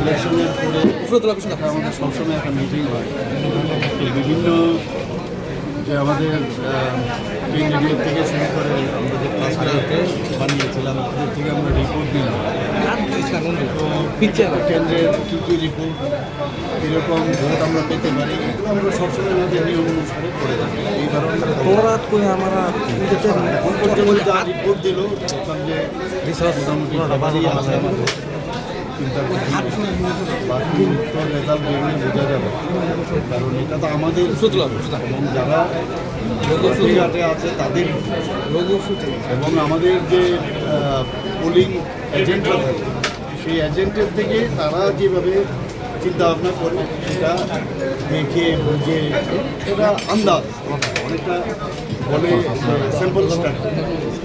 ইলেকশনের পরে আমাদের সবসময় একটা মিটিং হয়, বিভিন্ন যে আমাদের কেন্দ্রীয় থেকে শুরু করে আমরা যে ক্লাসগুলোতে বানিয়েছিলাম তাদের থেকে আমরা রিপোর্ট দিলাম। তো কেন্দ্রের কী কী রিপোর্ট, কীরকম ভোট আমরা পেতে পারি, এগুলো আমরা সবসময় আমাদের নিয়ম অনুসারে করে থাকি। এই কারণে এখন পর্যন্ত যা রিপোর্ট দিল দেখলাম যে মোটামুটি সবারই আছে আমাদের চিন্তা করছি, বাকি তো রেজাল্ট বেরোলে বোঝা যাবে। কারণ এটা তো আমাদের এবং যারা ঘাটে আছে তাদের এবং আমাদের যে পোলিং এজেন্টরা থাকে সেই এজেন্টের থেকে তারা যেভাবে চিন্তা ভাবনা করে সেটা দেখে বুঝে এটা আন্দাজ অনেকটা বলে স্যাম্পল স্টাডি।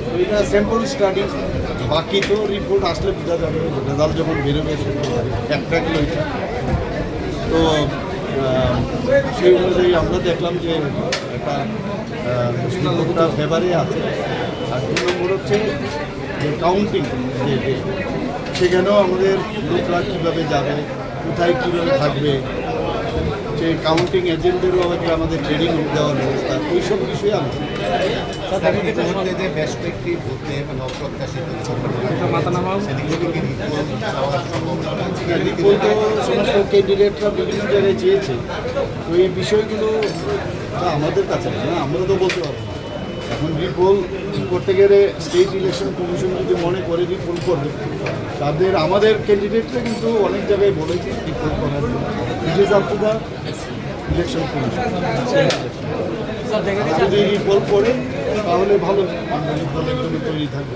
তো এটা স্যাম্পল স্টাডি, বাকি তো রিপোর্ট আসলে বোঝা যাবে, রেজাল্ট যখন বেরোবে একটা এটা। তো সেই অনুযায়ী আমরা দেখলাম যে একটা লোকটা ফেভারে আছে। আর 2 নম্বর হচ্ছে যে কাউন্টিং, যে সেখানেও আমাদের লোকরা কীভাবে যাবে, কোথায় কীভাবে থাকবে, সেই কাউন্টিং এজেন্টদেরও আমাদের ট্রেনিং দেওয়ার ব্যবস্থা, এইসব বিষয়ে আমরা যে বেশ কয়েকটি বুথে অপ্রত্যাশিত সমস্ত ক্যান্ডিডেটরা বিভিন্ন জায়গায় চেয়েছে। তো এই বিষয়গুলো আমাদের কাছে না, আমরা তো বলতে পারবো না। এখন রিপোল করতে গেলে স্টেট ইলেকশন কমিশন যদি মনে করে রিপোল করবে, তাদের আমাদের ক্যান্ডিডেটরা কিন্তু অনেক জায়গায় বলেছে রিপোল করার জন্য। It is up to the election commission. যদি রিপোল করে তাহলে ভালো, আমরা দলের জন্য তৈরি থাকবে।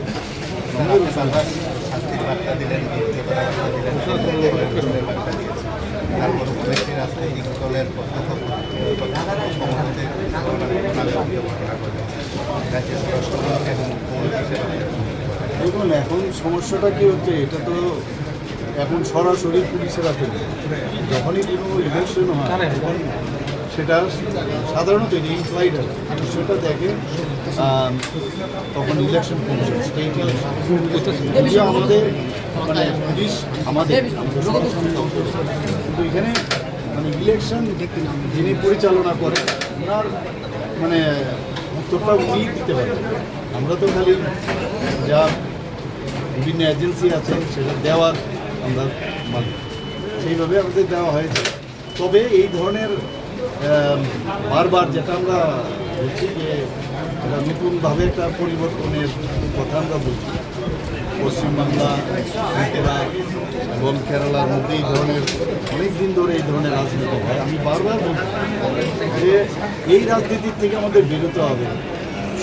শান্তির বার্তা দিলেন, তারপর কয়েকটি রাজনৈতিক দলের দেখুন এখন সমস্যাটা কী হচ্ছে, এটা তো এখন সরাসরি পুলিশের হাতে নেই। যখনই কোনো ইলেকশন হয় তখন সেটা সাধারণত ইমপ্লাইড হয়, বিষয়টা দেখে তখন ইলেকশন কমিশন, স্টেট ইলেকশন আমাদের মানে পুলিশ আমাদের কিন্তু এখানে মানে ইলেকশন যিনি পরিচালনা করেন ওনার মানে উত্তরটা উনি দিতে পারেন। আমরা তো খালি যা বিভিন্ন এজেন্সি আছে সেটা দেওয়ার আমরা মানে সেইভাবে আমাদের দেওয়া হয়েছে। তবে এই ধরনের বারবার যেটা আমরা বলছি যে এটা নতুনভাবে একটা পরিবর্তনের কথা আমরা বলছি, পশ্চিমবাংলা, ত্রিপুরা এবং কেরালার মধ্যে এই ধরনের অনেক দিন ধরে এই ধরনের রাজনীতি হয়। আমি বারবার বলছি যে এই রাজনীতির থেকে আমাদের বেরোতে হবে।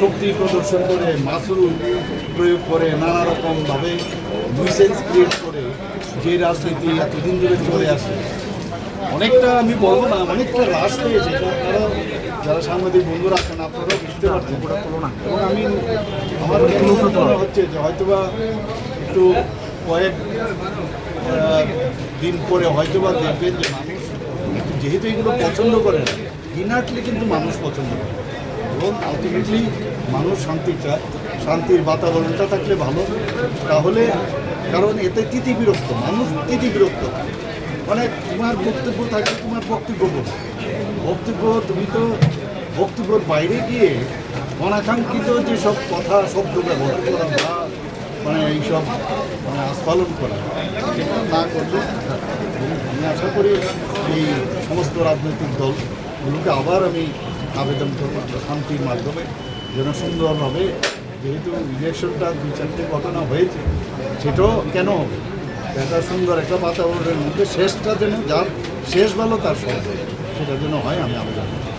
শক্তি প্রদর্শন করে, মাসুল প্রয়োগ করে, নানা রকমভাবে নিউসেন্স ক্রিয়েট করে যে রাজনীতি এতদিন ধরে চলে আসে, অনেকটা আমি বলবো না অনেকটা হ্রাস পেয়েছে। এটা আপনারা যারা সাংবাদিক বন্ধুরা আছেন আপনারাও বুঝতে পারছেন তুলনা। এবং আমি আমার মনে হচ্ছে যে হয়তোবা একটু কয়েক দিন পরে হয়তোবা দেখবেন যে মানুষ যেহেতু এগুলো পছন্দ করে না, ইনার্টলি কিন্তু মানুষ পছন্দ করে এবং আলটিমেটলি মানুষ শান্তি চায়। শান্তির বাতাবরণটা থাকলে ভালো, তাহলে কারণ এতে তিতিবিরক্ত মানুষ, তিতিবিরক্ত মানে তোমার বক্তব্য থাকে, তোমার বক্তব্য বক্তব্য তুমি তো বক্তব্যের বাইরে গিয়ে অনাকাঙ্ক্ষিত যেসব কথা শব্দ ব্যবহার করা বা মানে এইসব মানে আস্ফালন করা, সেটা না করলে আমি আশা করি এই সমস্ত রাজনৈতিক দলগুলোকে আবার আমি আবেদন করব শান্তির মাধ্যমে যেন সুন্দরভাবে, যেহেতু ইলেকশনটা 2-4টে ঘটনা হয়েছে সেটাও কেন হবে, একটা সুন্দর একটা বাতাবরণের মধ্যে শেষটা যেন যার শেষ ভালো তার সহজ সেটা যেন হয় আমি আবেদন করি।